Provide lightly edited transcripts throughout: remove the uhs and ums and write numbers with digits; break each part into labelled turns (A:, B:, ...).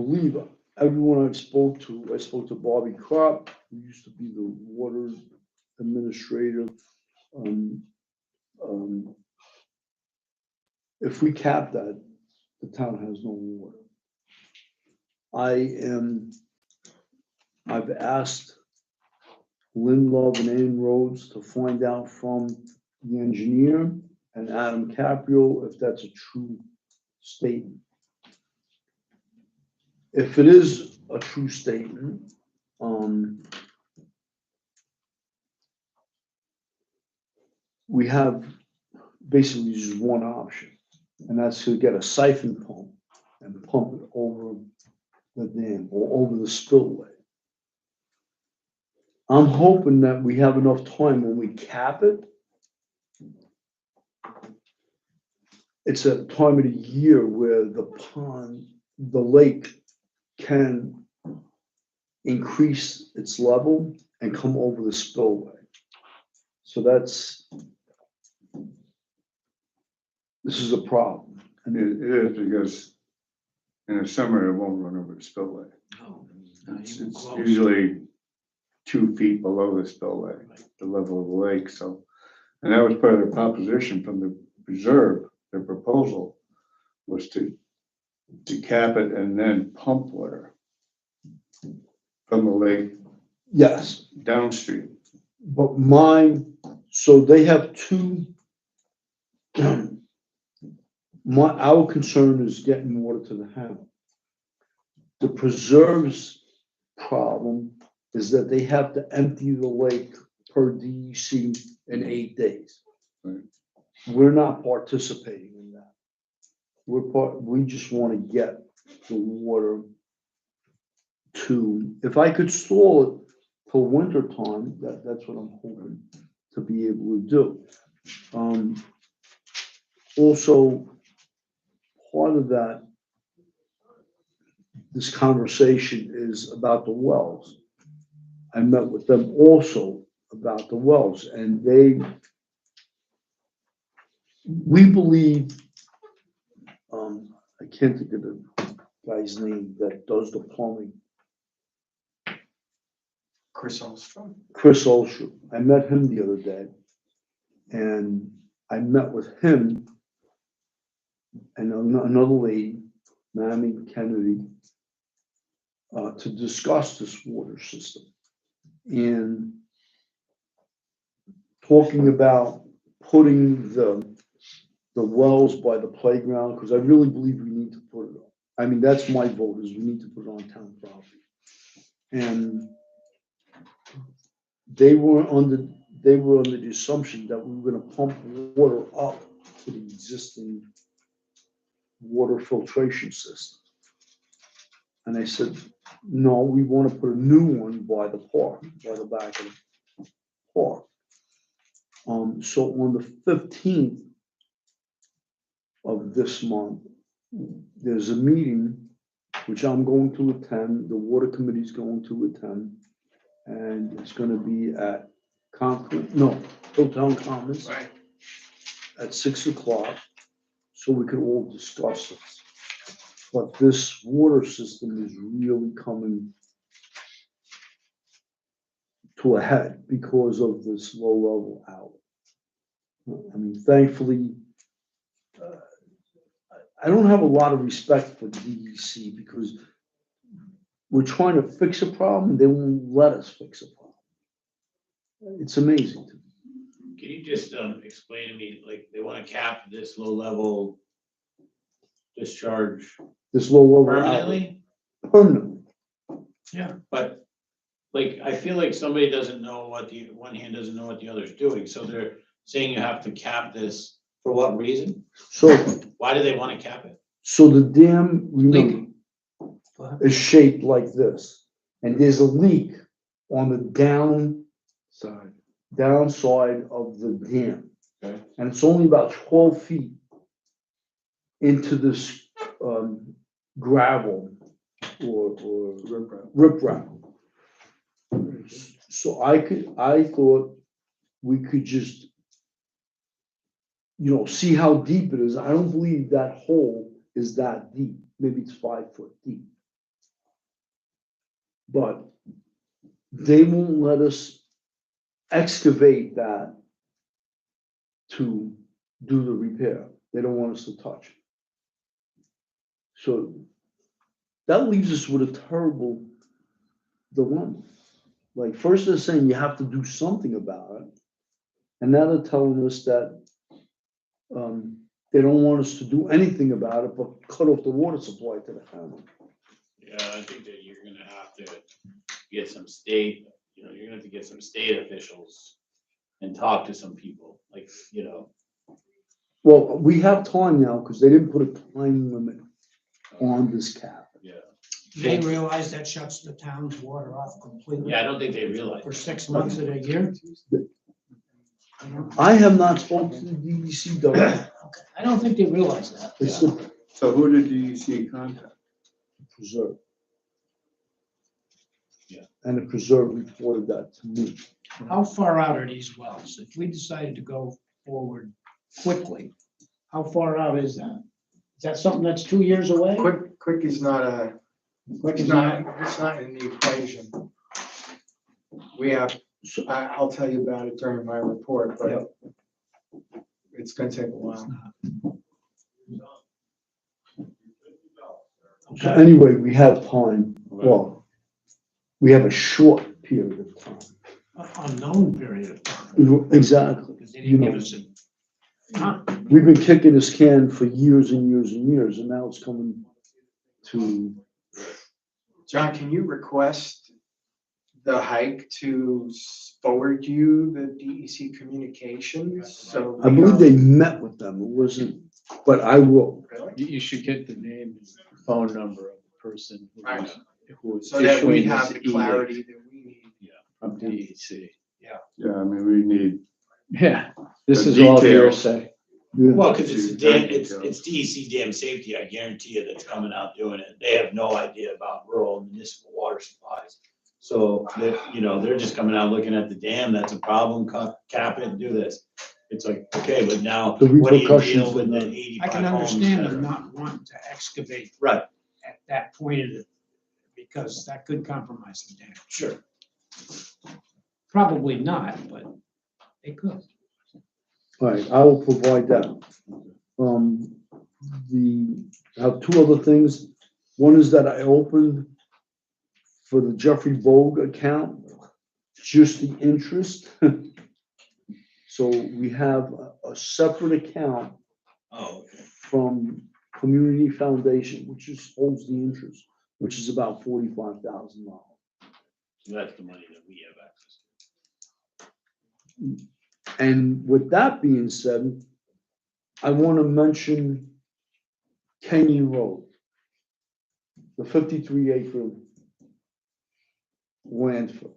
A: believe everyone I spoke to Bobby Crop, who used to be the water administrator. Um, um, if we cap that, the town has no water. I've asked Lynn Love and Ann Rhodes to find out from the engineer and Adam Caprio if that's a true statement. If it is a true statement, we have basically just one option, and that's to get a siphon pump and pump it over the dam or over the spillway. I'm hoping that we have enough time when we cap it. It's a time of the year where the pond, the lake can increase its level and come over the spillway. So this is a problem.
B: And it is because in the summer, it won't run over the spillway.
C: No,
B: It's usually 2 feet below the spillway, the level of the lake, so. And that was part of the proposition from the reserve, their proposal was to cap it and then pump water from the lake
A: Yes,
B: downstream.
A: but so they have two. Our concern is getting water to the hamlet. The preserves problem is that they have to empty the lake per DEC in 8 days.
B: Right.
A: We're not participating in that. We just want to get the water if I could stall it till winter time, that's what I'm hoping to be able to do. Also, part of this conversation is about the wells. I met with them also about the wells, and we believe, I can't think of the guy's name that does the plumbing.
C: Chris Olstrom.
A: Chris Olsham. I met him the other day, and I met with him and another lady, Mammy Kennedy, to discuss this water system and talking about putting the wells by the playground, because I really believe we need to put it on. I mean, that's my vote, is we need to put it on town property. And they were under the assumption that we were gonna pump water up to the existing water filtration system. And I said, no, we want to put a new one by the park, by the back of the park. So on the 15th of this month, there's a meeting which I'm going to attend, the water committee is going to attend, and it's going to be at Hilltown Commons
C: Right.
A: at 6 o'clock, so we could all discuss this. But this water system is really coming to a head because of this low level out. I mean, thankfully, I don't have a lot of respect for DEC because we're trying to fix a problem, they won't let us fix a problem. It's amazing to me.
D: Can you just explain to me, like, they want to cap this low level discharge
A: This low level out.
D: permanently?
A: Permanently.
D: Yeah. But, like, I feel like somebody doesn't know one hand doesn't know what the other's doing, so they're saying you have to cap this for what reason?
A: So,
D: Why do they want to cap it?
A: so the dam, remember,
C: Leak.
A: is shaped like this, and there's a leak on the downside of the dam.
D: Okay.
A: And it's only about 12 feet into this gravel or riprap. So I thought we could just, see how deep it is. I don't believe that hole is that deep. Maybe it's 5 foot deep. but they won't let us excavate that to do the repair. They don't want us to touch it. So that leaves us with a terrible dilemma. Like, first they're saying you have to do something about it, and now they're telling us that they don't want us to do anything about it, but cut off the water supply to the hamlet.
D: Yeah, I think that you're gonna have to get some state, you're gonna have to get some state officials and talk to some people, like,
A: Well, we have time now, because they didn't put a time limit on this cap.
D: yeah.
E: They realize that shuts the town's water off completely
D: Yeah, I don't think they realize.
E: for 6 months of the year.
A: I have not spoken to the DEC directly.
E: I don't think they realize that.
A: It's the
B: So who did DEC contact?
A: preserve.
D: Yeah.
A: And the preserve reported that to me.
E: How far out are these wells? If we decided to go forward quickly, how far out is that? Is that something that's 2 years away?
C: Quick is not
E: Quick
C: it's
E: is
C: not,
E: not,
C: it's not in the equation. We have, I'll tell you about it during my report, but it's gonna take a while.
A: So anyway, we have time. Well, we have a short period of time.
E: unknown period of time.
A: Exactly.
E: Because they didn't give us a,
A: We've been kicking this can for years and years and years, and now it's coming to,
C: John, can you request the hike to forward you the DEC communications? So
A: I believe they met with them. It wasn't, but I will.
C: Really?
F: You should get the name and phone number of the person
C: Right.
F: who is
C: So that we
F: issuing
C: have
F: this
C: the clarity that we need.
F: from DEC.
B: Yeah, I mean, we need,
F: Yeah, this
B: The
F: is all
B: details.
F: hearsay.
A: Yeah.
D: Well, cause it's a dam, it's
B: Details.
D: DEC dam safety, I guarantee you, that's coming out doing it. They have no idea about rural and municipal water supplies. So, they're just coming out looking at the dam, that's a problem, cap it, do this. It's like, okay, but now,
A: The
D: what do you
A: repercussions
D: deal with
A: of
D: the
A: that.
D: 85
E: I can
D: homes
E: understand
D: that
E: them
D: are-
E: not wanting to excavate
D: Right,
E: at that point of it, because that could compromise the dam.
D: sure.
E: Probably not, but they could.
A: All right, I will provide that. I have two other things. One is that I opened for the Jeffrey Vogue account, just the interest. So we have a separate account
D: Oh, okay.
A: from Community Foundation, which holds the interest, which is about $45,000.
D: So that's the money that we have access
A: And with that being said, I want to mention Kenyon Road, the 53-acre landfill.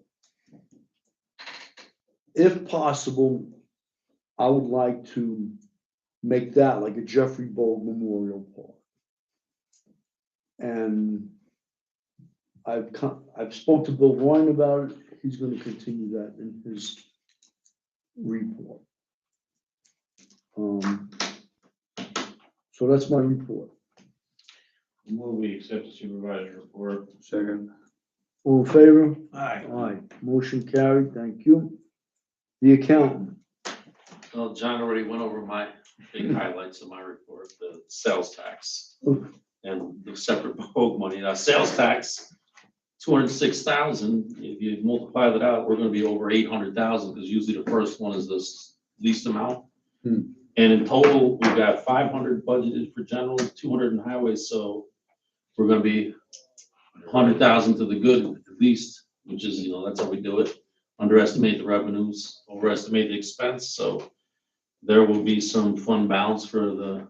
A: If possible, I would like to make that like a Jeffrey Bold Memorial Park. And I've spoke to Bill Ryan about it. He's going to continue that in his report. So that's my report.
D: to. Move we accept the supervisor's report.
B: second,
A: All in favor?
E: Aye.
A: Aye. Motion carried. Thank you. The accountant.
G: Well, John already went over my big highlights of my report, the sales tax and the separate Vogue money. Now, sales tax, 206,000. If you multiply that out, we're gonna be over 800,000 because usually the first one is the least amount.
A: Hmm.
G: And in total, we've got 500 budgeted for general, 200 in highways, so we're gonna be 100,000 to the good at least, which is, that's how we do it. Underestimate the revenues, overestimate the expense, so there will be some fund balance for the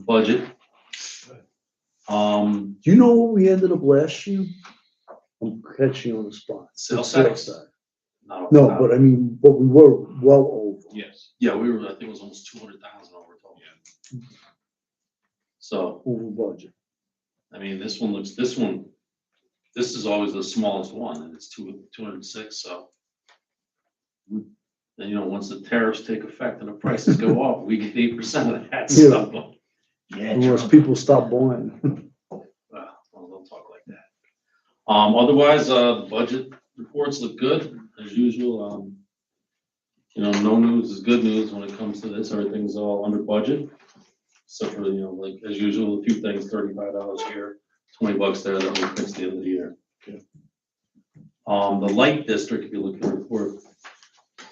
G: budget.
A: Do you know what we ended up last year? I'm catching you on the spot.
G: Sales
A: The
G: tax?
A: side.
G: No,
A: But I mean, but we were well over.
D: Yes.
G: Yeah, we were, I think it was almost 200,000 over total. So,
A: Over budget.
G: I mean, this is always the smallest one, and it's 206, so. Then, once the tariffs take effect and the prices go up, we get 8% of that, so.
D: Yeah.
A: Unless people stop buying.
G: Well, don't talk like that. Otherwise, the budget reports look good as usual. You know, no news is good news when it comes to this. Everything's all under budget. Except for, you know, like as usual, a few things, $35 here, $20 there that will fix the end of the year. The light district, if you look at the report,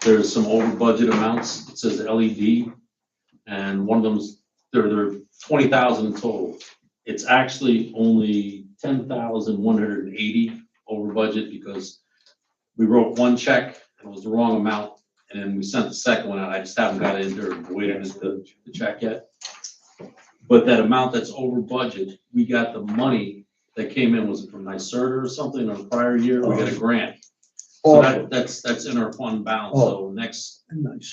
G: there's some over budget amounts. It says LED, and one of them's, there are 20,000 in total. It's actually only 10,180 over budget because we wrote one check and it was the wrong amount. And then we sent the second one out. I just haven't got it in there, waiting for the check yet. But that amount that's over budget, we got the money that came in, was it from NYSERDA or something, or the prior year? We got a grant. So
A: Awesome.
G: that's in our fund balance. So
A: Nice.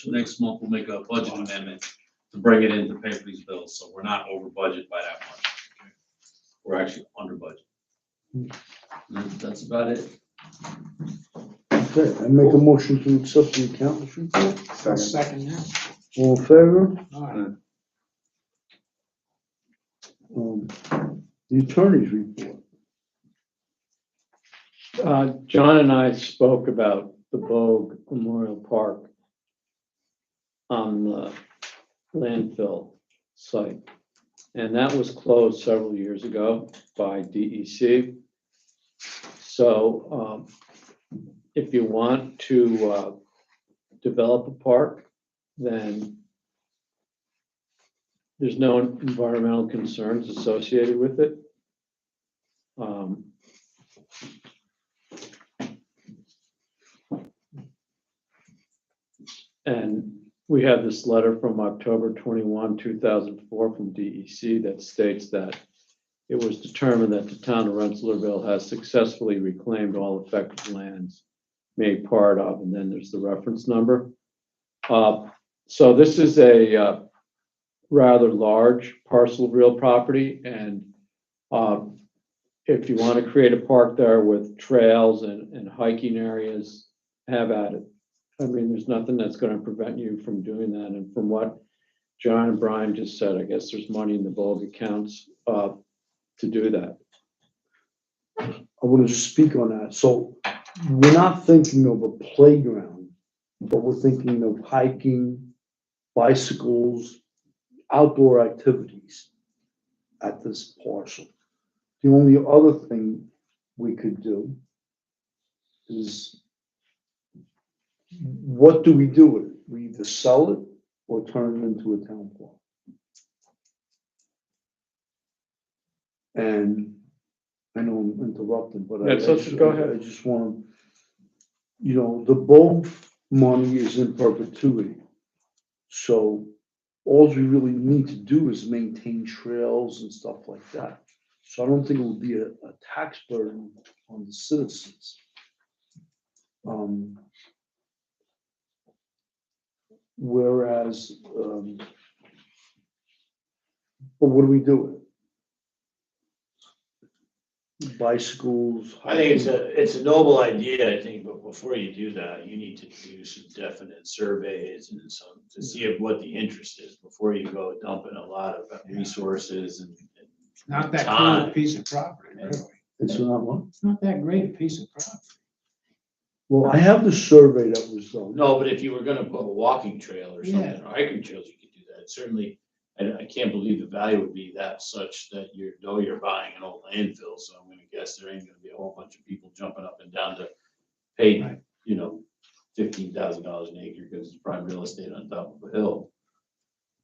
G: next month we'll make a budget amendment to bring it in to pay for these bills. So we're not over budget by that much. We're actually under budget. And that's about it.
A: Okay, I make a motion to accept the accountant's report.
E: I'll
B: Second.
E: second that.
A: All in favor?
E: All right.
A: The attorney's report.
F: John and I spoke about the Bogue Memorial Park on the landfill site. And that was closed several years ago by DEC. So if you want to develop a park, then there's no environmental concerns associated with it. And we have this letter from October 21, 2004 from DEC that states that it was determined that the town of Rensselaerville has successfully reclaimed all affected lands made part of, and then there's the reference number. So this is a rather large parcel of real property, and if you want to create a park there with trails and hiking areas, have at it. I mean, there's nothing that's going to prevent you from doing that. And from what John and Brian just said, I guess there's money in the Bogue accounts to do that.
A: I want to just speak on that. So we're not thinking of a playground, but we're thinking of hiking, bicycles, outdoor activities at this parcel. The only other thing we could do is, what do we do with it? We either sell it or turn it into a town park. And I know I'm interrupting, but
F: Yeah, so go ahead.
A: I just want to, you know, the Bogue money is in perpetuity. So all we really need to do is maintain trails and stuff like that. So I don't think it will be a tax burden on the citizens. Whereas, but what do we do with it? Bicycles.
D: I think it's a noble idea, I think, but before you do that, you need to do some definite surveys and some, to see what the interest is before you go dumping a lot of resources and
E: Not that cool
D: time.
E: a piece of property, really.
A: It's not one.
E: It's not that great a piece of property.
A: Well, I have the survey that was done.
D: No, but if you were gonna put a walking trail or something,
E: Yeah.
D: or hiking trails, you could do that. Certainly, I can't believe the value would be that such that you're buying an old landfill, so I'm gonna guess there ain't gonna be a whole bunch of people jumping up and down to pay,
E: Right.
D: you know, $15,000 an acre because it's prime real estate on top of a hill.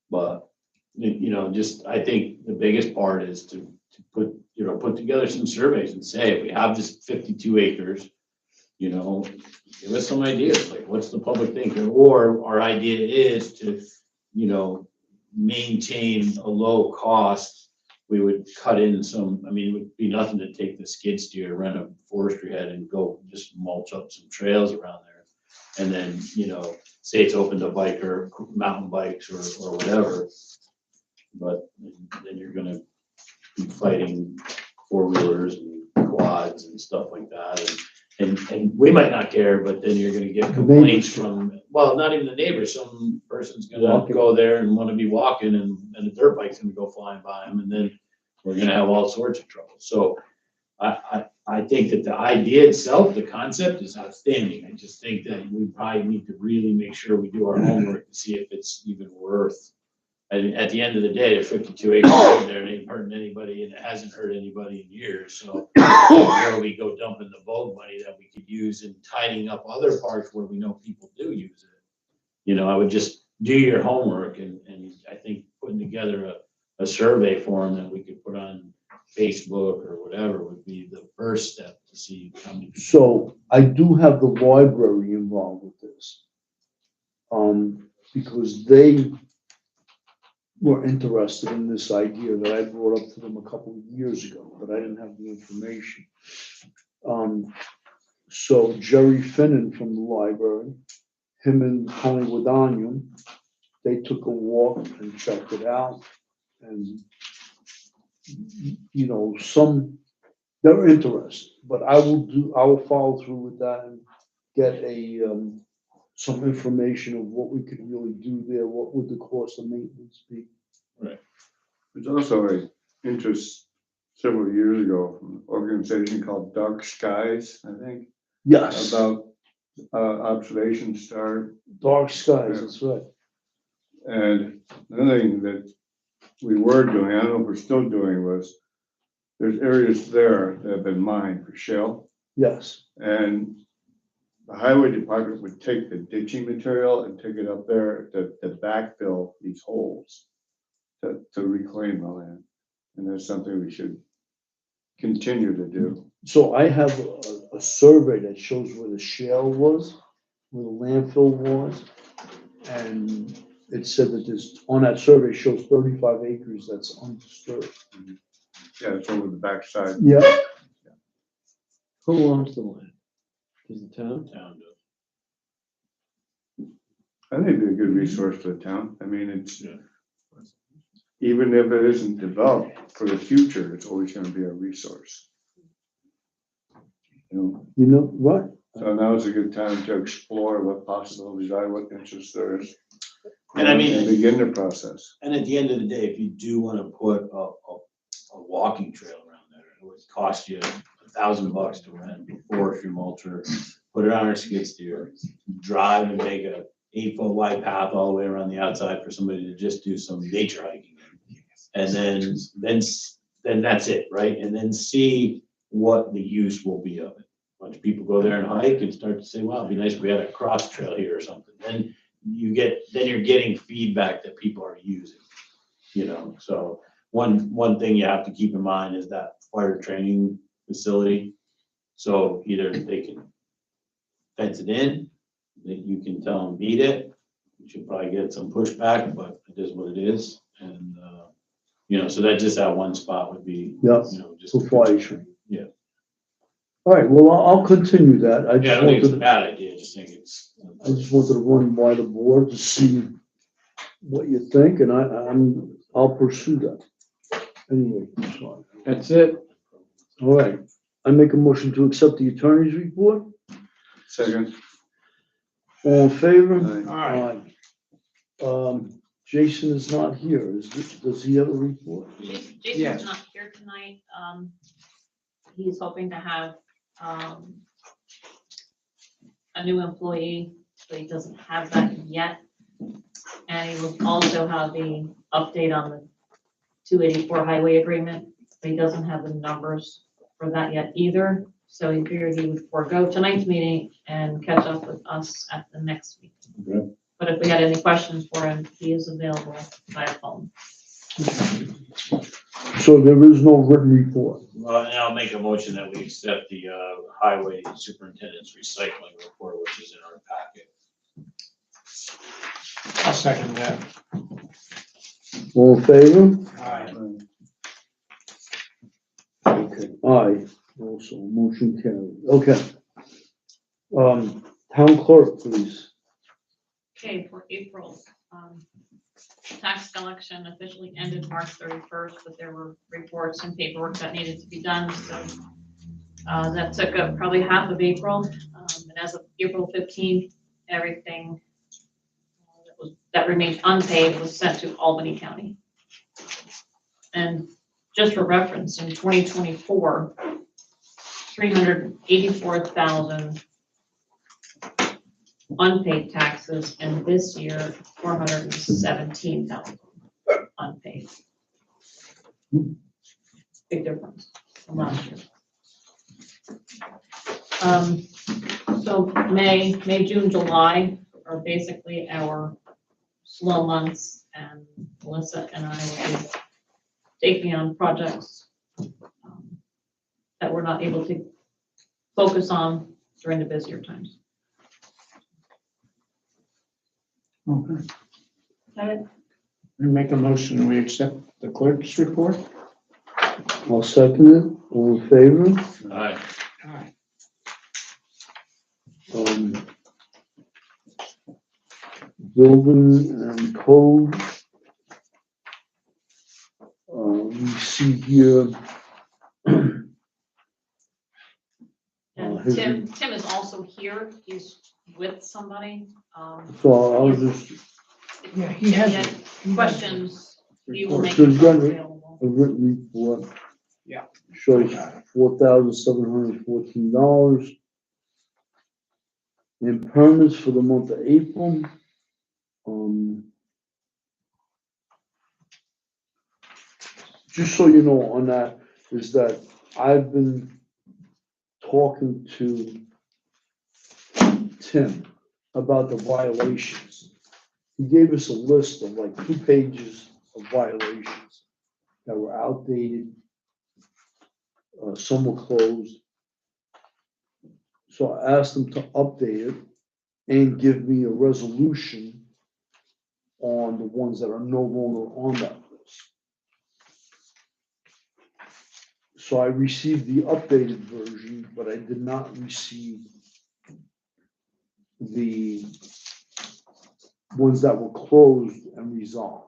D: But, you know, just, I think the biggest part is to put together some surveys and say, if we have this 52 acres, you know, give us some ideas, like what's the public thinking? Or our idea is to, you know, maintain a low cost. We would cut in some, I mean, it would be nothing to take the skid steer, rent a forestry head and go just mulch up some trails around there. And then, you know, say it's open to biker, mountain bikes or whatever. But then you're gonna be fighting four-wheelers and quads and stuff like that. And we might not care, but then you're gonna get complaints from, well, not even the neighbors, some person's gonna
A: Walking.
D: go there and wanna be walking and a dirt bike's gonna go flying by them, and then we're gonna have all sorts of trouble. So, I think that the idea itself, the concept is outstanding. I just think that we probably need to really make sure we do our homework to see if it's even worth. At the end of the day, there's 52 acres out there, it ain't hurting anybody and it hasn't hurt anybody in years, so. Where we go dumping the vote money that we could use in tidying up other parts where we know people do use it. You know, I would just do your homework and I think putting together a survey form that we could put on Facebook or whatever would be the first step to see how many.
A: So I do have the library involved with this. Because they were interested in this idea that I brought up to them a couple of years ago, but I didn't have the information. So Jerry Finnan from the library, him and Tony Wadanian, they took a walk and checked it out. And, you know, they're interested, but I will follow through with that and get some information of what we could really do there, what would the cost of maintenance be?
B: There's also a interest several years ago from an organization called Dark Skies, I think,
A: Yes,
B: about observation star.
A: dark skies, that's right.
B: And another thing that we were doing, I don't know if we're still doing, was there's areas there that have been mined for shale.
A: Yes,
B: And the highway department would take the ditching material and take it up there to backfill these holes to reclaim the land. And that's something we should continue to do.
A: so I have a survey that shows where the shale was, where the landfill was. And it said that on that survey shows 35 acres that's undisturbed.
B: Yeah, it's over the backside.
A: Yeah,
F: Who owns the land? Does the town?
D: Town does.
B: I think it'd be a good resource for the town. I mean, it's,
D: Yeah.
B: even if it isn't developed for the future, it's always gonna be a resource. You know,
A: what?
B: so now is a good time to explore what possibilities are, what interest there is.
D: And I mean-
B: And begin the process.
D: And at the end of the day, if you do wanna put a walking trail around there, it would cost you $1,000 to rent a forestry mulcher, put it on our skid steer, drive and make a 8-foot wide path all the way around the outside for somebody to just do some nature hiking. And then that's it, right? And then see what the use will be of it. A bunch of people go there and hike and start to say, wow, it'd be nice if we had a cross trail here or something. Then you're getting feedback that people are using, you know? So one thing you have to keep in mind is that fire training facility. So either they can fence it in, that you can tell them beat it. You should probably get some pushback, but it is what it is. And, you know, so that just that one spot would be,
A: Yeah,
D: you know, just.
A: for fire training.
D: Yeah.
A: All right, well, I'll continue that. I
D: Yeah, I
A: just
D: don't think it's a
A: wanted,
D: bad idea. I just think it's.
A: I just wanted to run by the board to see what you think, and I'll pursue that. Anyway, sorry.
F: That's it.
A: All right, I make a motion to accept the attorney's report.
B: Second.
A: All in favor?
B: Aye.
A: Aye. Jason is not here. Does he have a report?
C: Yes.
H: Jason's not here tonight. He's hoping to have, a new employee, but he doesn't have that yet. And he will also have the update on the 284 highway agreement, but he doesn't have the numbers for that yet either. So he figured he would forego tonight's meeting and catch up with us at the next meeting.
D: Okay.
H: But if we had any questions for him, he is available by phone.
A: So there is no written report.
D: Well, and I'll make a motion that we accept the highway superintendent's recycling report, which is in our packet.
E: I'll second that.
A: All in favor?
E: Aye.
A: Okay, aye. Also, motion carried. Okay. Town clerk, please.
H: Okay, for April, tax collection officially ended March 31st, but there were reports and paperwork that needed to be done, so that took up probably half of April. And as of April 15th, everything that remained unpaid was sent to Albany County. And just for reference, in 2024, 384,000 unpaid taxes, and this year, 417,000 unpaid. Big difference from last year. So May, June, July are basically our slow months, and Melissa and I will be taking on projects that we're not able to focus on during the busier times.
E: Okay.
H: Is that it?
E: We make a motion, we accept the clerk's report?
A: I'll second it. All in favor?
G: Aye.
E: Aye.
A: Building and code. We see here.
H: And
A: his-
H: Tim is also here. He's with somebody.
A: So I was just,
E: Yeah, he has.
H: If you had questions, he will make
A: So he's
H: himself
A: got it.
H: available.
A: a written report.
E: Yeah.
A: Shows $4,714. And permits for the month of April. Just so you know on that, is that I've been talking to Tim about the violations. He gave us a list of like 2 pages of violations that were outdated. Some were closed. So I asked him to update it and give me a resolution on the ones that are no longer on that list. So I received the updated version, but I did not receive the ones that were closed and resolved.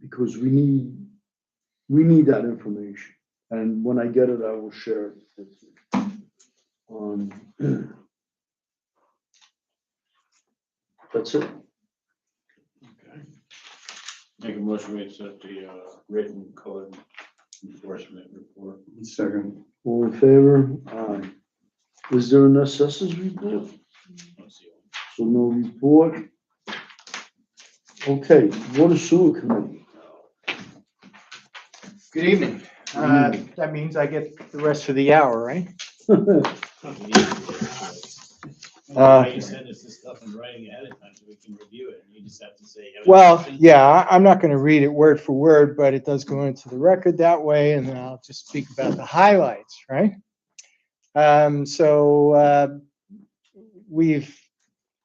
A: Because we need that information, and when I get it, I will share it with you. That's it.
D: Make a motion, we accept the written code enforcement report.
B: Second.
A: All in favor? Aye. Is there an assessors report?
D: Let's see.
A: So no report. Okay, water sewer committee.
C: Good evening. That means I get the rest of the hour, right?
D: Why you send us this stuff in writing ahead of time so we can review it, and you just have to say. "Yeah, we
C: Well,
D: can-"
C: yeah, I'm not gonna read it word for word, but it does go into the record that way, and then I'll just speak about the highlights, right?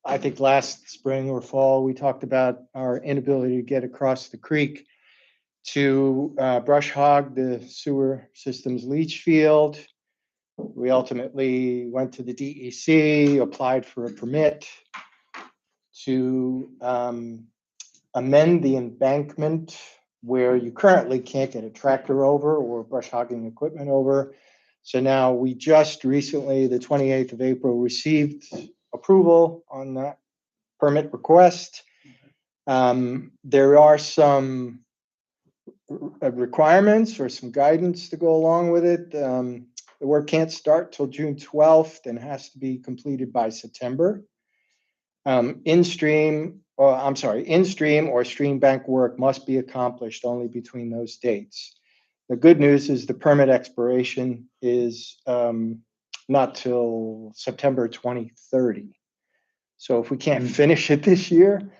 C: I think last spring or fall, we talked about our inability to get across the creek to brush hog the sewer system's leach field. We ultimately went to the DEC, applied for a permit to amend the embankment where you currently can't get a tractor over or brush hogging equipment over. So now we just recently, the 28th of April, received approval on that permit request. There are some requirements or some guidance to go along with it. The work can't start till June 12th and has to be completed by September. In-stream or stream bank work must be accomplished only between those dates. The good news is the permit expiration is not till September 2030. So if we can't finish it this year,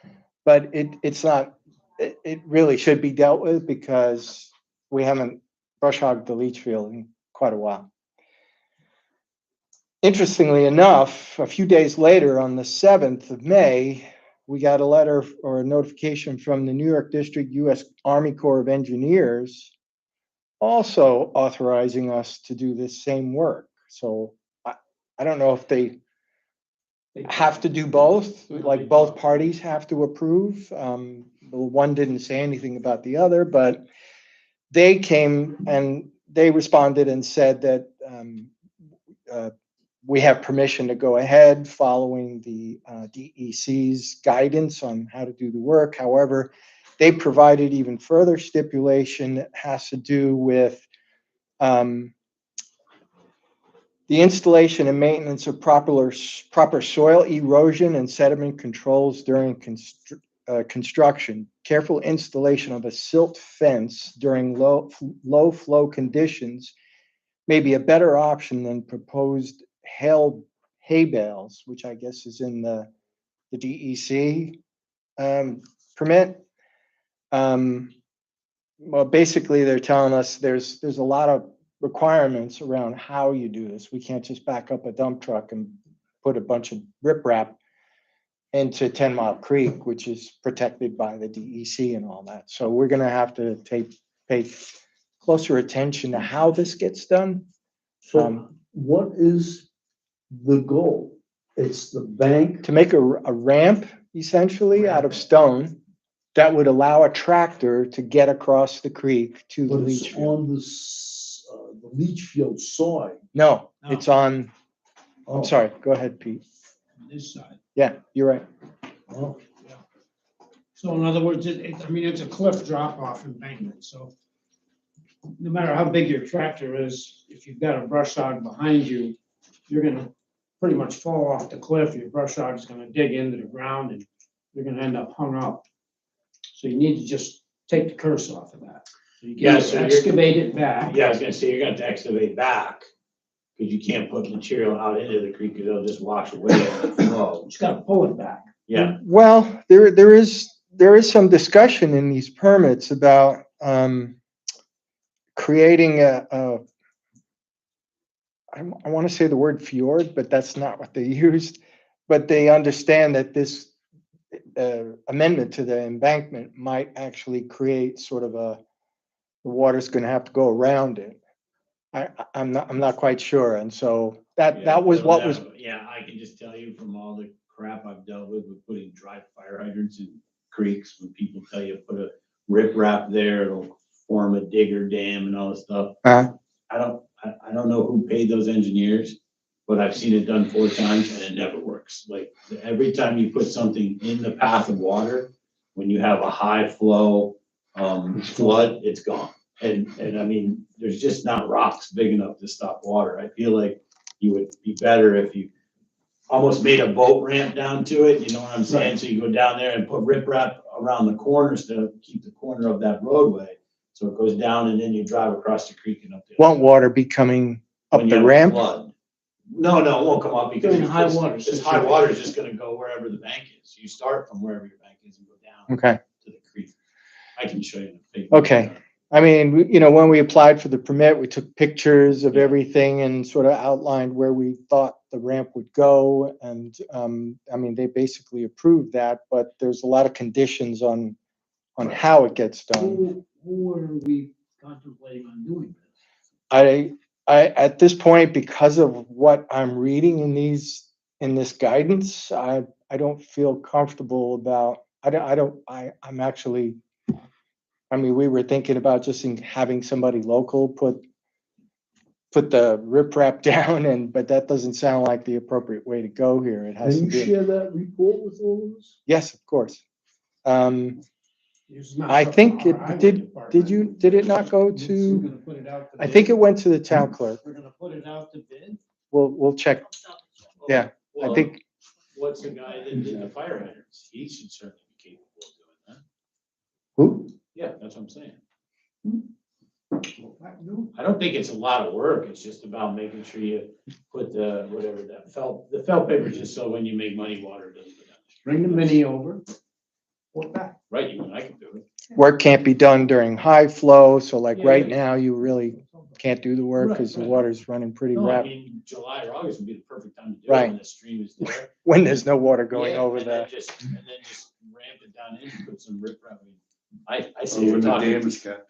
C: but it really should be dealt with because we haven't brush hogged the leach field in quite a while. Interestingly enough, a few days later, on the 7th of May, we got a letter or a notification from the New York District U.S. Army Corps of Engineers also authorizing us to do this same work. So I don't know if they have to do both, like both parties have to approve. One didn't say anything about the other, but they came and they responded and said that we have permission to go ahead following the DEC's guidance on how to do the work. However, they provided even further stipulation that has to do with The installation and maintenance of proper soil erosion and sediment controls during construction. Careful installation of a silt fence during low flow conditions may be a better option than proposed hay bales, which I guess is in the DEC permit. Well, basically, they're telling us there's a lot of requirements around how you do this. We can't just back up a dump truck and put a bunch of riprap into 10 Mile Creek, which is protected by the DEC and all that. So we're gonna have to pay closer attention to how this gets done.
A: So what is the goal? It's the bank.
C: To make a ramp essentially out of stone that would allow a tractor to get across the creek to the
A: But
C: leach
A: it's
C: field.
A: on the leach field side.
C: No,
E: No.
C: it's on,
A: Oh,
C: I'm sorry, go ahead, Pete.
E: On this side.
C: Yeah, you're right.
A: oh,
E: So in other words, I mean, it's a cliff drop off embankment, so no matter how big your tractor is, if you've got a brush hog behind you, you're gonna pretty much fall off the cliff. Your brush hog is gonna dig into the ground and you're gonna end up hung up. So you need to just take the curse off of that. So you
D: Yeah,
E: can
D: so you're-
E: excavate it back.
D: Yeah, I was gonna say, you're gonna have to excavate back, because you can't put material out into the creek, because it'll just wash away and flow.
E: You just gotta pull it back.
D: Yeah,
C: Well, there is some discussion in these permits about creating I want to say the word fjord, but that's not what they used. But they understand that this amendment to the embankment might actually create sort of the water's going to have to go around it. I'm not quite sure. And so
D: yeah,
C: that was
D: it'll
C: what was,
D: never- Yeah, I can just tell you from all the crap I've dealt with putting dry fire hydrants in creeks, when people tell you put a riprap there, it'll form a digger dam and all this stuff.
C: Uh-huh.
D: I don't know who paid those engineers, but I've seen it done 4 times and it never works. Like, every time you put something in the path of water, when you have a high flow, flood, it's gone. And I mean, there's just not rocks big enough to stop water. I feel like you would be better if you almost made a boat ramp down to it, you know what I'm saying? So you go down there and put riprap around the corners to keep the corner of that roadway. So it goes down and then you drive across the creek and up there.
C: won't water be coming up
D: When you
C: the
D: have a
C: ramp?
D: flood. No, it won't come up because
E: During high
D: it's-
E: water
D: This high water is just gonna go wherever the bank is. You start from wherever your bank is and go down
C: Okay.
D: to the creek. I can show you. the
C: Okay. I mean, when we applied for the permit, we took pictures of everything and sort of outlined where we thought the ramp would go. And, I mean, they basically approved that, but there's a lot of conditions on how it gets done.
E: Who are we contemplating on doing this?
C: I, at this point, because of what I'm reading in this guidance, I don't feel comfortable about, I'm actually, I mean, we were thinking about just having somebody local put the riprap down but that doesn't sound like the appropriate way to go here. It has to
A: Can you
C: be,
A: share that report with all of us?
C: yes, of course.
E: It's not
C: I
E: something
C: think
E: our
C: it
E: highway department-
C: did it not go
E: We're
C: to,
E: gonna put it out to
C: I think
E: bid.
C: it went to the town clerk.
E: We're gonna put it out to bid.
C: We'll check. Yeah, I think,
D: What's the guy that did the fire hydrants? He should certainly be capable of doing that.
A: Who?
D: Yeah, that's what I'm saying.
E: No,
D: I don't think it's a lot of work. It's just about making sure you put the felt paper, just so when you make money, water doesn't go down. the street.
E: bring the mini over. Put that.
D: Right, you and I can do it.
C: work can't be done during high flow, so like
D: Yeah,
C: right
D: yeah.
C: now, you really can't do the work because the
D: Right.
C: water's running pretty
D: No, I
C: rapid
D: mean, July or August would be the perfect time to do it
C: Right.
D: when the stream is there.
C: when there's no water going
D: Yeah,
C: over
D: and then
C: the,
D: just ramp it down in and put some riprap in. I see
B: When
D: you're
B: the
D: talking.
B: dam is cut.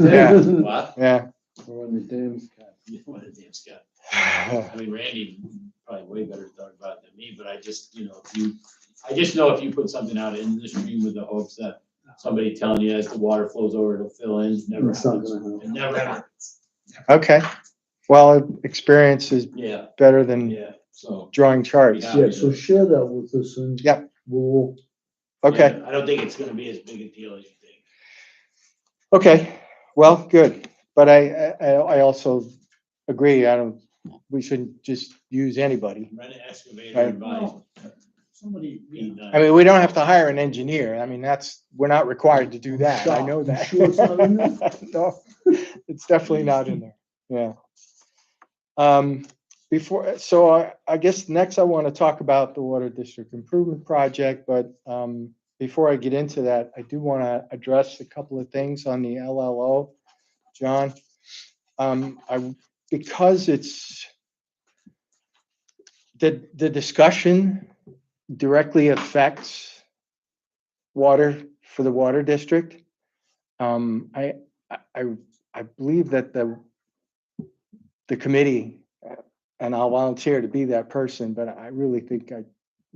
C: Yeah.
D: What?
C: yeah.
B: When the dam's cut.
D: You know what a damn Scott. I mean, Randy probably way better to talk about it than me, but I just, I just know if you put something out in the stream with the hopes that somebody telling you as the water flows over, it'll fill in, never
A: It's not
D: happens.
A: gonna happen.
D: It never happens.
C: Okay, well, experience is
D: Yeah,
C: better than
D: yeah, so.
C: drawing charts.
D: Yeah.
A: Yeah, so share that with us and.
C: Yep.
A: We'll,
C: Okay,
D: yeah, I don't think it's gonna be as big a deal as you think.
C: okay, well, good, but I also agree, I don't, we shouldn't just use anybody.
D: Rent an excavator and buy.
E: No, somebody,
D: be
E: yeah.
D: done.
C: I mean, we don't have to hire an engineer. I mean, we're not required to do that. I know
A: You
C: that.
A: sure it's not in there?
C: No, it's definitely not in there. Yeah. I guess next I want to talk about the Water District Improvement Project, but before I get into that, I do want to address a couple of things on the LLO, John. Because it's the discussion directly affects water for the water district. I believe that the committee, and I'll volunteer to be that person, but I really think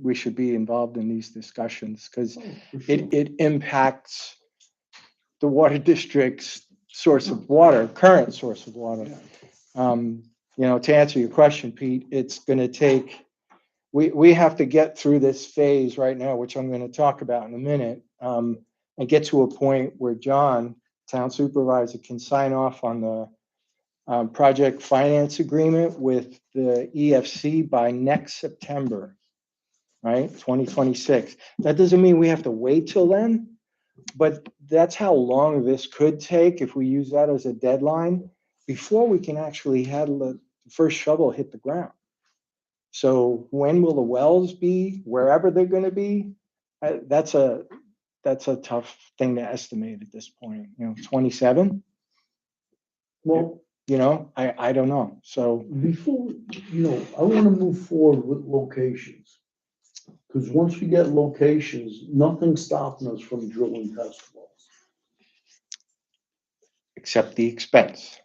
C: we should be involved in these discussions because it impacts the water district's source of water, current source of water. To answer your question, Pete, it's going to take, we have to get through this phase right now, which I'm going to talk about in a minute, and get to a point where John, town supervisor, can sign off on the project finance agreement with the EFC by next September, right? 2026. That doesn't mean we have to wait till then, but that's how long this could take if we use that as a deadline before we can actually have the first shovel hit the ground. So when will the wells be, wherever they're going to be? That's a tough thing to estimate at this point. 27?
A: Well,
C: I don't know. So
A: before, I want to move forward with locations. Because once we get locations, nothing's stopping us from drilling test wells.
C: except the expense.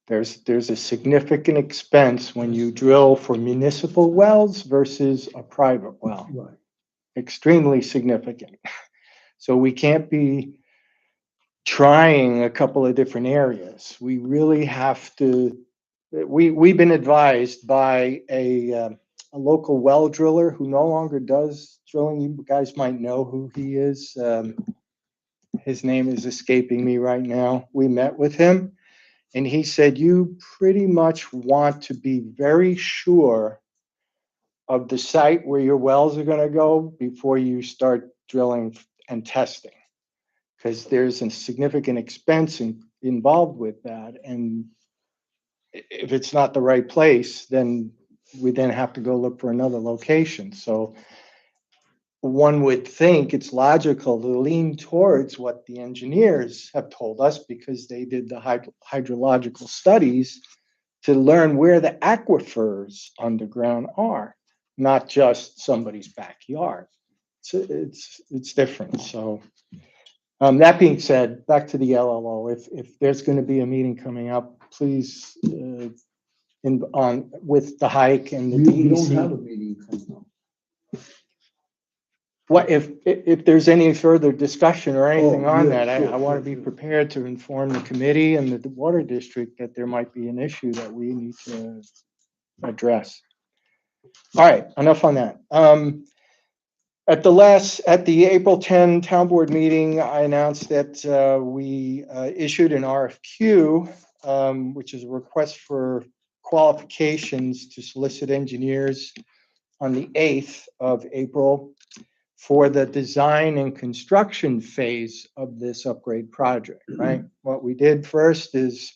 C: There's a significant expense when you drill for municipal wells versus a private well.
A: Right.
C: Extremely significant. So we can't be trying a couple of different areas. We really have to, we've been advised by a local well driller who no longer does drilling. You guys might know who he is. His name is escaping me right now. We met with him and he said, you pretty much want to be very sure of the site where your wells are going to go before you start drilling and testing, because there's a significant expense involved with that. And if it's not the right place, then we then have to go look for another location. So one would think it's logical to lean towards what the engineers have told us, because they did the hydrological studies to learn where the aquifers underground are, not just somebody's backyard. It's different. So that being said, back to the LLO. If there's going to be a meeting coming up, please with the hike and the
A: We don't have a
C: DEC.
A: meeting coming up.
C: What if there's any further discussion or anything
A: Oh,
C: on
A: yeah,
C: that?
A: sure,
C: I want to
A: sure,
C: be
A: sure.
C: prepared to inform the committee and the water district that there might be an issue that we need to address. All right, enough on that. At the April 10 town board meeting, I announced that we issued an RFQ, which is a request for qualifications to solicit engineers on the 8th of April for the design and construction phase of this upgrade project, right? What we did first is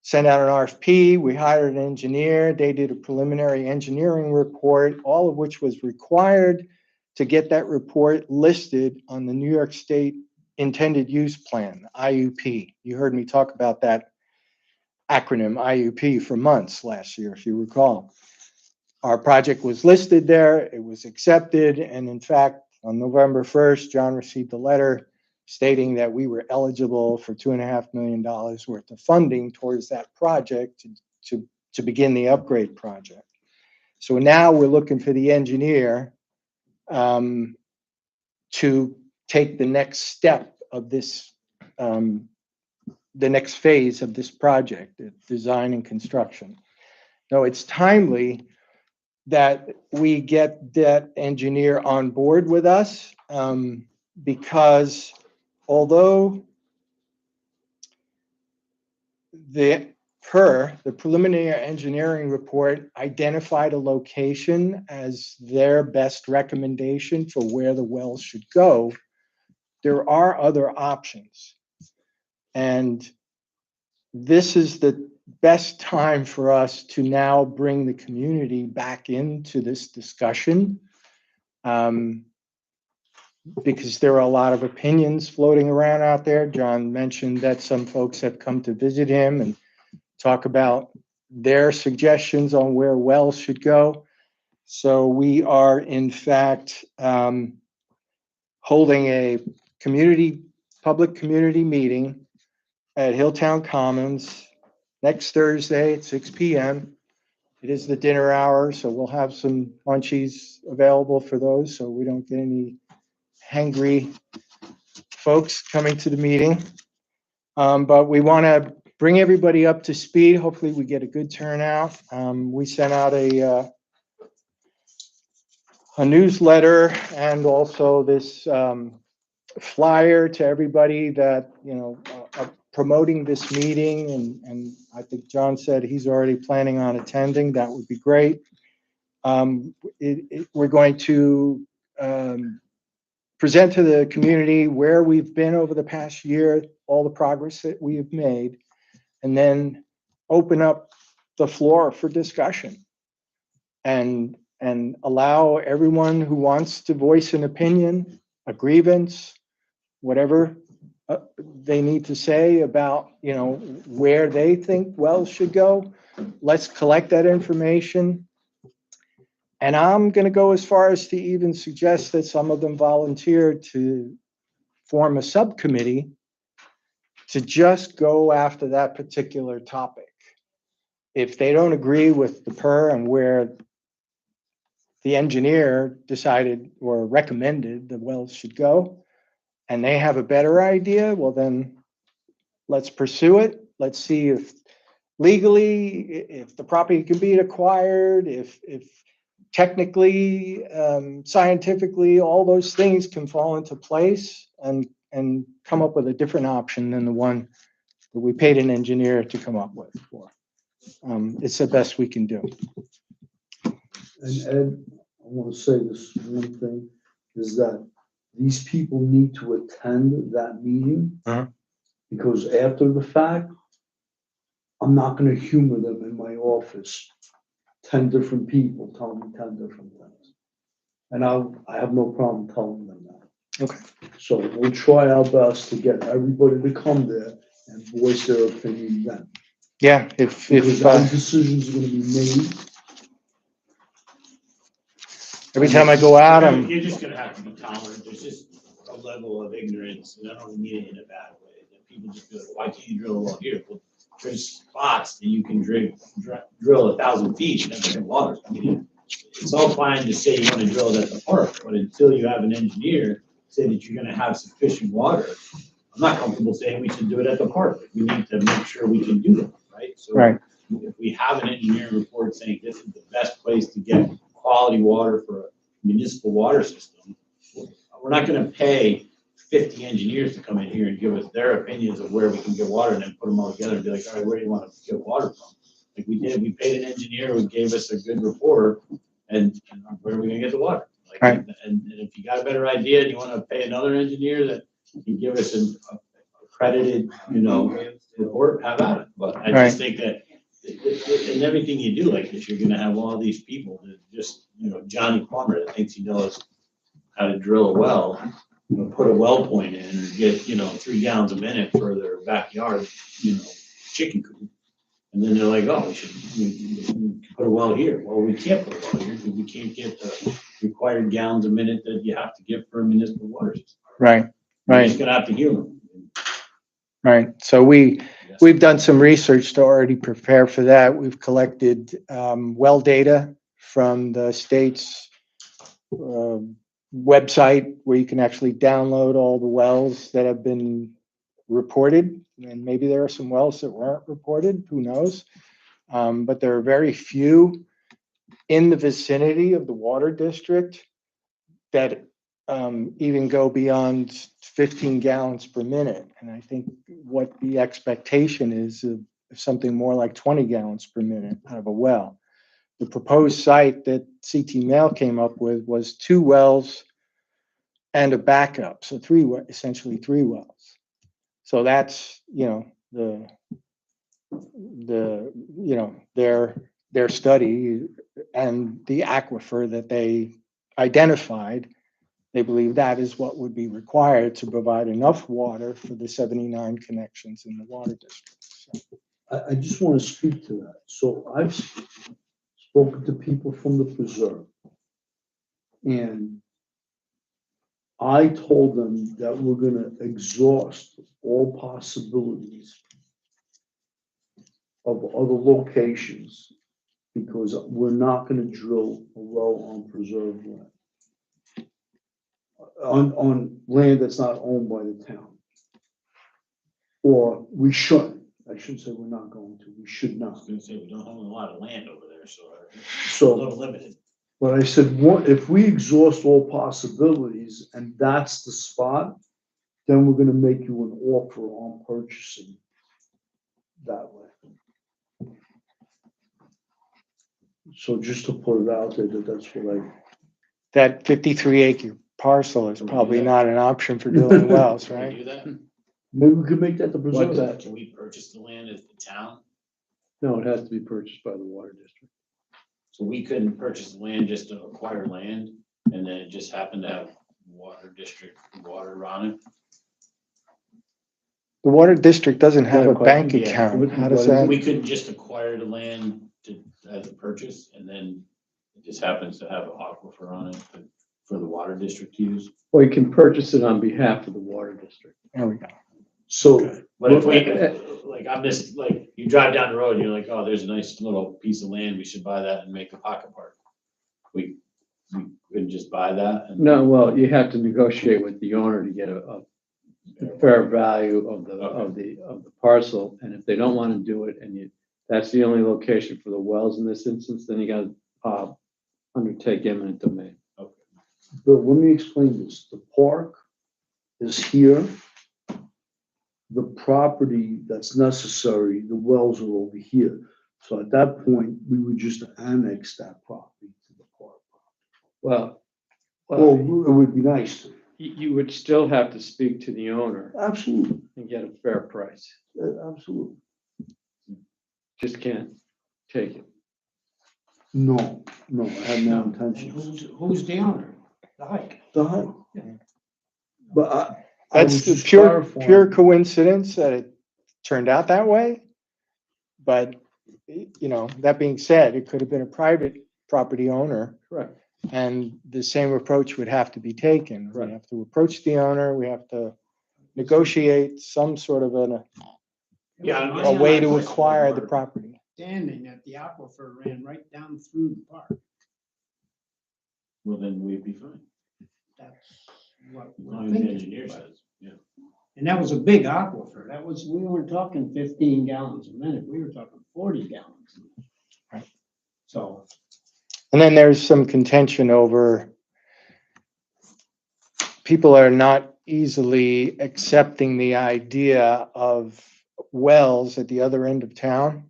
C: send out an RFP. We hired an engineer. They did a preliminary engineering report, all of which was required to get that report listed on the New York State Intended Use Plan, IUP. You heard me talk about that acronym IUP for months last year, if you recall. Our project was listed there, it was accepted, and in fact, on November 1st, John received a letter stating that we were eligible for $2.5 million worth of funding towards that project to begin the upgrade project. So now we're looking for the engineer to take the next step of this, the next phase of this project, design and construction. Now, it's timely that we get that engineer on board with us, because although the preliminary engineering report identified a location as their best recommendation for where the wells should go. There are other options. And this is the best time for us to now bring the community back into this discussion. Because there are a lot of opinions floating around out there. John mentioned that some folks have come to visit him and talk about their suggestions on where wells should go. So we are in fact holding a public community meeting at Hilltown Commons next Thursday at 6 p.m. It is the dinner hour, so we'll have some munchies available for those so we don't get any hangry folks coming to the meeting. But we want to bring everybody up to speed. Hopefully we get a good turnout. We sent out a newsletter and also this flyer to everybody that, promoting this meeting. And I think John said he's already planning on attending. That would be great. We're going to present to the community where we've been over the past year, all the progress that we have made, and then open up the floor for discussion and allow everyone who wants to voice an opinion, a grievance, whatever they need to say about, where they think wells should go. Let's collect that information. And I'm going to go as far as to even suggest that some of them volunteer to form a subcommittee to just go after that particular topic. If they don't agree with the PER and where the engineer decided or recommended the wells should go, and they have a better idea, well then let's pursue it. Let's see if legally, if the property can be acquired, if technically, scientifically, all those things can fall into place and come up with a different option than the one that we paid an engineer to come up with for. It's the best we can do.
A: And Ed, I want to say this one thing, is that these people need to attend that meeting. Because after the fact, I'm not going to humor them in my office. 10 different people tell me 10 different things. And I have no problem telling them that.
C: Okay.
A: So we'll try our best to get everybody to come there and voice their opinion then.
C: Yeah,
A: Because our decisions are going to be made.
C: every time I go out,
D: You're just gonna have to be tolerant. There's just a level of ignorance, and I don't mean it in a bad way, that people just go, why can't you drill a well here? Well, there's spots that you can drill 1,000 feet and never hit water. I mean, it's all fine to say you wanna drill it at the park, but until you have an engineer say that you're gonna have sufficient water, I'm not comfortable saying we should do it at the park. We need to make sure we can do that, right? So
C: Right.
D: if we have an engineering report saying this is the best place to get quality water for a municipal water system, we're not gonna pay 50 engineers to come in here and give us their opinions of where we can get water and then put them all together and be like, all right, where do you want to get water from? Like we did, we paid an engineer who gave us a good report and where are we gonna get the water? Like,
C: Right.
D: and if you got a better idea and you wanna pay another engineer that can give us an accredited, report, have at it. But I just think that in everything you do like this, you're gonna have all these people that just, Johnny Plumber that thinks he knows how to drill a well, put a well point in and get, 3 gallons a minute for their backyard, chicken coop. And then they're like, oh, we put a well here. Well, we can't put a well here because we can't get the required gallons a minute that you have to get for a municipal water system.
C: right,
D: You're
C: right,
D: just gonna have to humor them.
C: right. So we've done some research to already prepare for that. We've collected well data from the state's website where you can actually download all the wells that have been reported. And maybe there are some wells that weren't reported, who knows? But there are very few in the vicinity of the water district that even go beyond 15 gallons per minute. And I think what the expectation is of something more like 20 gallons per minute out of a well. The proposed site that CT Mail came up with was 2 wells and a backup, so essentially 3 wells. So that's, their study and the aquifer that they identified. They believe that is what would be required to provide enough water for the 79 connections in the water district. So,
A: I just want to speak to that. So I've spoken to people from the preserve. And I told them that we're gonna exhaust all possibilities of other locations because we're not gonna drill a well on preserved land. On land that's not owned by the town. Or we shouldn't. I shouldn't say we're not going to. We should
D: I
A: not.
D: was gonna say, we don't own a lot of land over there, so we're a
A: So,
D: little limited.
A: but I said, what, if we exhaust all possibilities and that's the spot, then we're gonna make you an offer on purchasing that way. So just to put it out there, that's what
C: that 53-acre parcel is
D: Can we do
C: probably
D: that?
C: not an option for drilling wells,
D: Can we
C: right?
D: do that?
A: maybe we could make that the
F: What's
A: preserve.
F: that?
D: Can we purchase the land as the town?
F: No, it has to be purchased by the water district.
D: So we couldn't purchase the land just to acquire land, and then it just happened to have water district water on it?
C: The water district doesn't have
F: Yeah,
C: a
F: quite-
C: bank
D: yeah.
C: account. How does
A: What-
C: that?
D: We couldn't just acquire the land as a purchase, and then it just happens to have an aquifer on it for the water district to use?
F: Well, you can purchase it on behalf of the water district.
C: There we go.
A: So,
D: But if we, like, I'm just, like, you drive down the road, and you're like, oh, there's a nice little piece of land, we should buy that and make a pocket park. We couldn't just buy that and.
F: No, well, you have to negotiate with the owner to get a fair value of the parcel. And if they don't want to do it and that's the only location for the wells in this instance, then you gotta undertake eminent domain.
A: Bill, let me explain this. The park is here. The property that's necessary, the wells are over here. So at that point, we would just annex that property to the park.
F: Well,
A: Well, it would be nice to.
F: you would still have to speak to the owner
A: Absolutely,
F: and get a fair price.
A: absolutely.
F: Just can't take it.
A: No, I have no
E: And
A: intentions.
E: who's the owner? The hike.
A: The height. But I was
C: That's the
A: just
C: pure
A: clarifying.
C: coincidence that it turned out that way. But, that being said, it could have been a private property owner.
F: Correct.
C: And the same approach would have to be taken. We
F: Right.
C: have to approach the owner, we have to negotiate some sort of
D: Yeah,
C: a way to acquire the property.
E: Standing that the aquifer ran right down through the park.
D: Well, then we'd be fine,
E: That's what
D: as
E: we're
D: long as the
E: thinking.
D: engineer says, yeah.
E: And that was a big aquifer. That was, we weren't talking 15 gallons a minute. We were talking 40 gallons. a minute.
C: Right.
E: So,
C: And then there's some contention over people are not easily accepting the idea of wells at the other end of town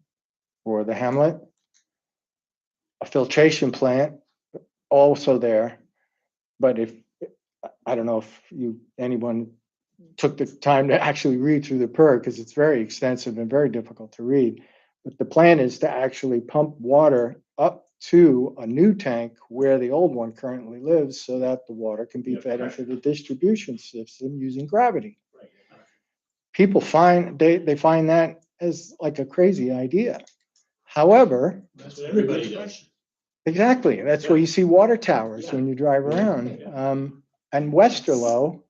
C: or the hamlet. A filtration plant also there. But I don't know if anyone took the time to actually read through the PER because it's very extensive and very difficult to read. But the plan is to actually pump water up to a new tank where the old one currently lives so that the water can be
D: Yeah,
C: fed
D: correct.
C: into the distribution system using gravity.
D: Right.
C: People they find that as like a crazy idea. However,
D: That's what everybody does.
C: exactly, that's where you see water towers when you drive around. And Westerlo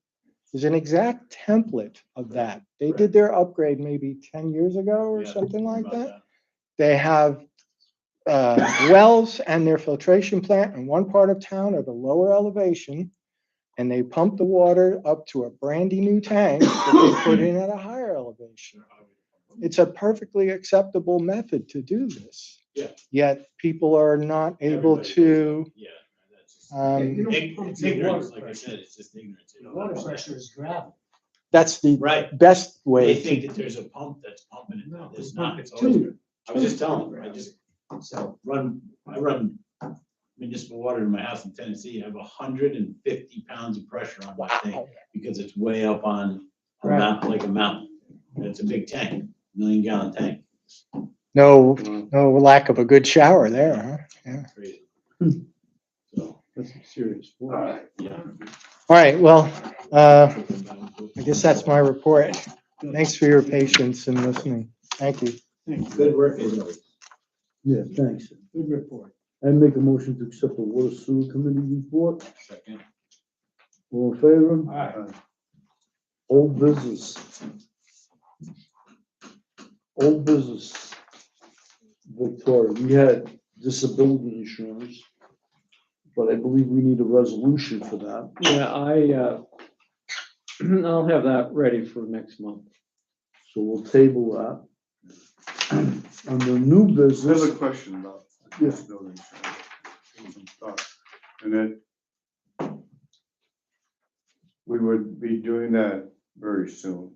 C: is an exact template of that. They did their upgrade maybe 10 years ago or
D: Yeah,
C: something like
D: about
C: that. They have wells and their filtration plant in one part of town at a lower elevation, and they pump the water up to a brandy new tank that they put in at a higher elevation. It's a perfectly acceptable method to do this.
D: Yeah.
C: Yet people are not able
D: Everybody
C: to.
D: Yeah. That's just-
E: You don't
D: It's
E: pump big
D: ignorance,
E: water
D: like I
E: pressure.
D: said, it's just ignorance. They
E: the
D: don't
E: water
D: understand.
E: pressure is gravel.
C: that's the
D: Right.
C: best
D: They
C: way
D: think
C: to,
D: that there's a pump that's pumping it.
E: No,
D: There's
E: it's
D: not.
E: not.
D: It's always,
E: Two.
D: I was just telling them, I run municipal water in my house in Tennessee. I have 150 pounds of pressure on my thing
C: wow.
D: because it's way up on a
E: Right.
D: mountain, like a mountain. And it's a big tank, 1 million-gallon tank.
C: No,
B: Well,
C: no lack of a good shower there, huh? Yeah.
D: Crazy. So,
F: That's a serious.
E: All
F: one.
E: right.
D: yeah.
C: All right, well, I guess that's my report. Thanks for your patience and listening. Thank you.
E: Thank you.
D: Good work as always.
A: Yeah, thanks.
E: Good report.
A: I make a motion to accept the water sewer committee report.
D: Second.
A: All in favor?
E: All right.
A: Old business. Old business. Victoria, we had disability insurance, but I believe we need a resolution for that.
F: Yeah, I'll have that ready for next month.
A: So we'll table that. On the new
B: I have
A: business,
B: a question about this building. And then we would be doing that very soon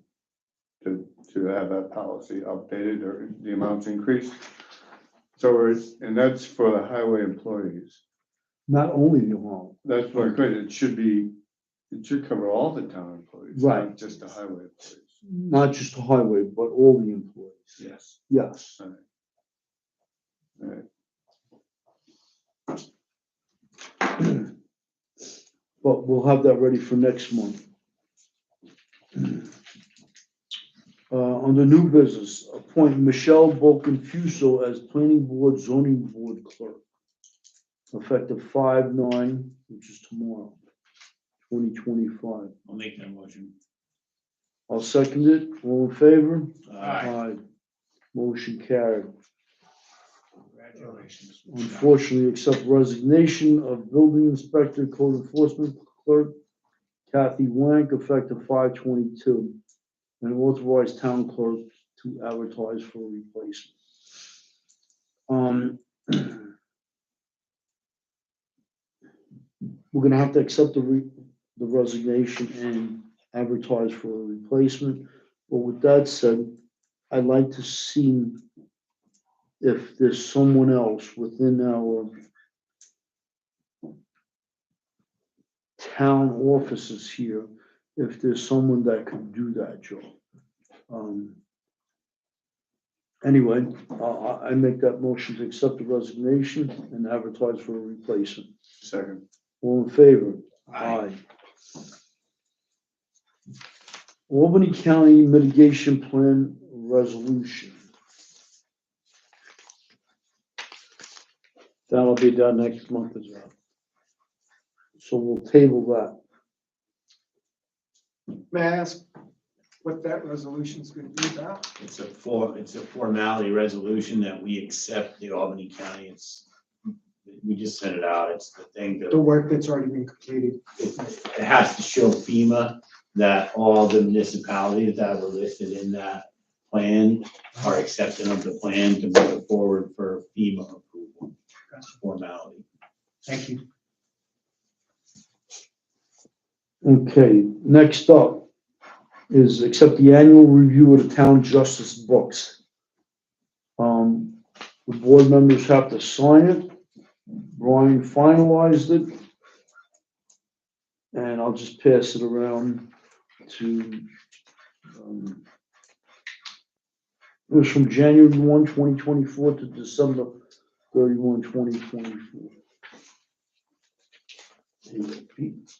B: to have that policy updated or the amounts increased. So and that's for the highway employees.
A: not only the amount,
B: That's my question. It should cover all the town employees,
A: Right.
B: not just the highway employees.
A: not just the highway, but all the employees.
B: Yes.
A: Yes.
B: Right.
A: But we'll have that ready for next month. On the new business, appoint Michelle Boconfuso as planning board zoning board clerk. Effective 5/9, which is tomorrow, 2025.
D: I'll make that motion.
A: I'll second it. All in favor?
D: Aye.
A: Motion carried.
E: Congratulations.
A: Unfortunately, accept resignation of building inspector, code enforcement clerk Kathy Wank, effective 5/22, and authorize town clerk to advertise for a replacement. We're gonna have to accept the resignation and advertise for a replacement. But with that said, I'd like to see if there's someone else within our town offices here, if there's someone that could do that job. Anyway, I make that motion to accept the resignation and advertise for a replacement.
B: Second.
A: All in favor?
D: Aye.
A: Albany County Mitigation Plan Resolution.
F: That'll be done next month as well.
A: So we'll table that.
I: May I ask what that resolution's gonna be about?
D: It's a formality resolution that we accept the Albany County. We just sent it out. It's the thing
I: The
D: that
I: work that's already been completed.
D: it has to show FEMA that all the municipalities that were listed in that plan are accepting of the plan to move it forward for FEMA approval. That's formality.
I: Thank you.
A: Okay, next up is accept the annual review of the town justice books. The board members have to sign it. Brian finalized it. And I'll just pass it around to, it was from January 1, 2024 to December 31, 2024. Here you go, Pete.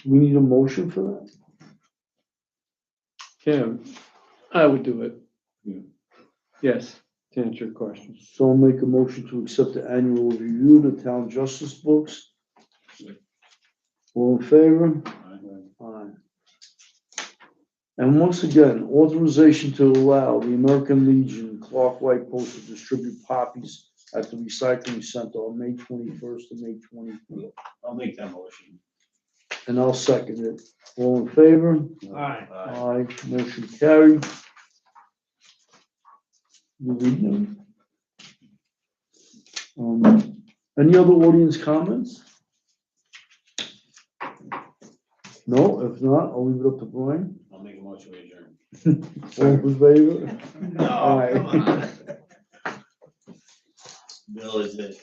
A: We need a motion for that?
F: Kim, I would do it.
B: Yeah.
F: Yes, to answer your question.
A: So I'll make a motion to accept the annual review of the town justice books. All in favor? Aye. And once again, authorization to allow the American Legion Clark White Post to distribute copies at the recycling center on May 21st to May 24th.
D: I'll make that motion.
A: And I'll second it. All in favor?
E: Aye.
A: Aye, motion carried. You read them? Any other audience comments? No, if not, I'll leave it up to Brian.
D: I'll make a motion to adjourn.
A: All in favor?
D: No,
A: Aye.
D: come on. Bill, is it